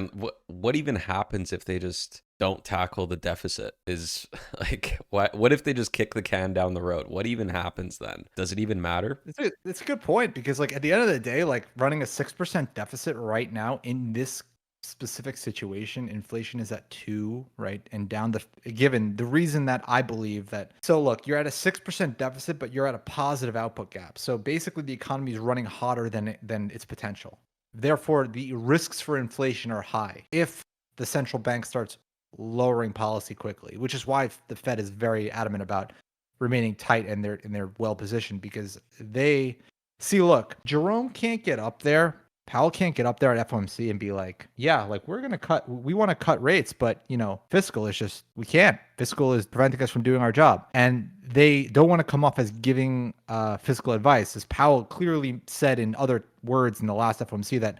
And what even happens if they just don't tackle the deficit? Is like what if they just kick the can down the road? What even happens then? Does it even matter? It's a good point because, like, at the end of the day, like running a 6% deficit right now in this specific situation, inflation is at 2, right? And down the given the reason that I believe that. So look, you're at a 6% deficit, but you're at a positive output gap. So basically, the economy is running hotter than its potential. Therefore, the risks for inflation are high if the central bank starts lowering policy quickly, which is why the Fed is very adamant about remaining tight, and they're well positioned because they see, look, Jerome can't get up there. Powell can't get up there at FOMC and be like, yeah, like we want to cut rates, but fiscal is just, we can't. Fiscal is preventing us from doing our job. And they don't want to come off as giving fiscal advice, as Powell clearly said in other words in the last FOMC that,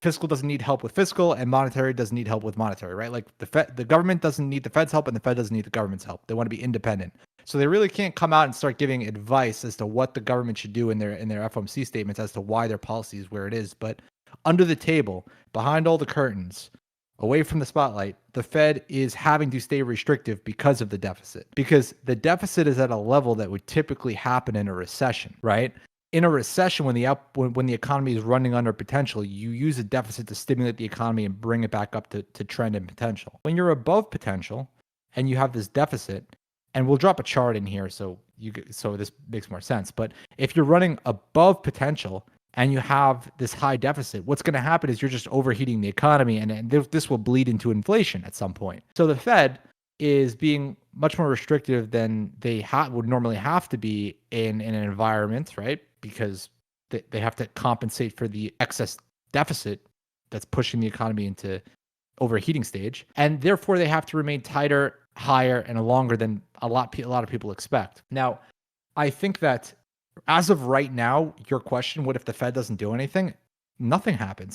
fiscal doesn't need help with fiscal and monetary doesn't need help with monetary, right? Like the government doesn't need the Fed's help and the Fed doesn't need the government's help. They want to be independent. So they really can't come out and start giving advice as to what the government should do in their FOMC statements as to why their policy is where it is. But under the table, behind all the curtains, away from the spotlight, the Fed is having to stay restrictive because of the deficit. Because the deficit is at a level that would typically happen in a recession, right? In a recession, when the economy is running under potential, you use a deficit to stimulate the economy and bring it back up to trend and potential. When you're above potential and you have this deficit, and we'll drop a chart in here so this makes more sense. But if you're running above potential and you have this high deficit, what's going to happen is you're just overheating the economy, and this will bleed into inflation at some point. So the Fed is being much more restrictive than they would normally have to be in an environment, right? Because they have to compensate for the excess deficit that's pushing the economy into overheating stage, and therefore they have to remain tighter, higher, and longer than a lot of people expect. Now, I think that as of right now, your question, what if the Fed doesn't do anything? Nothing happens.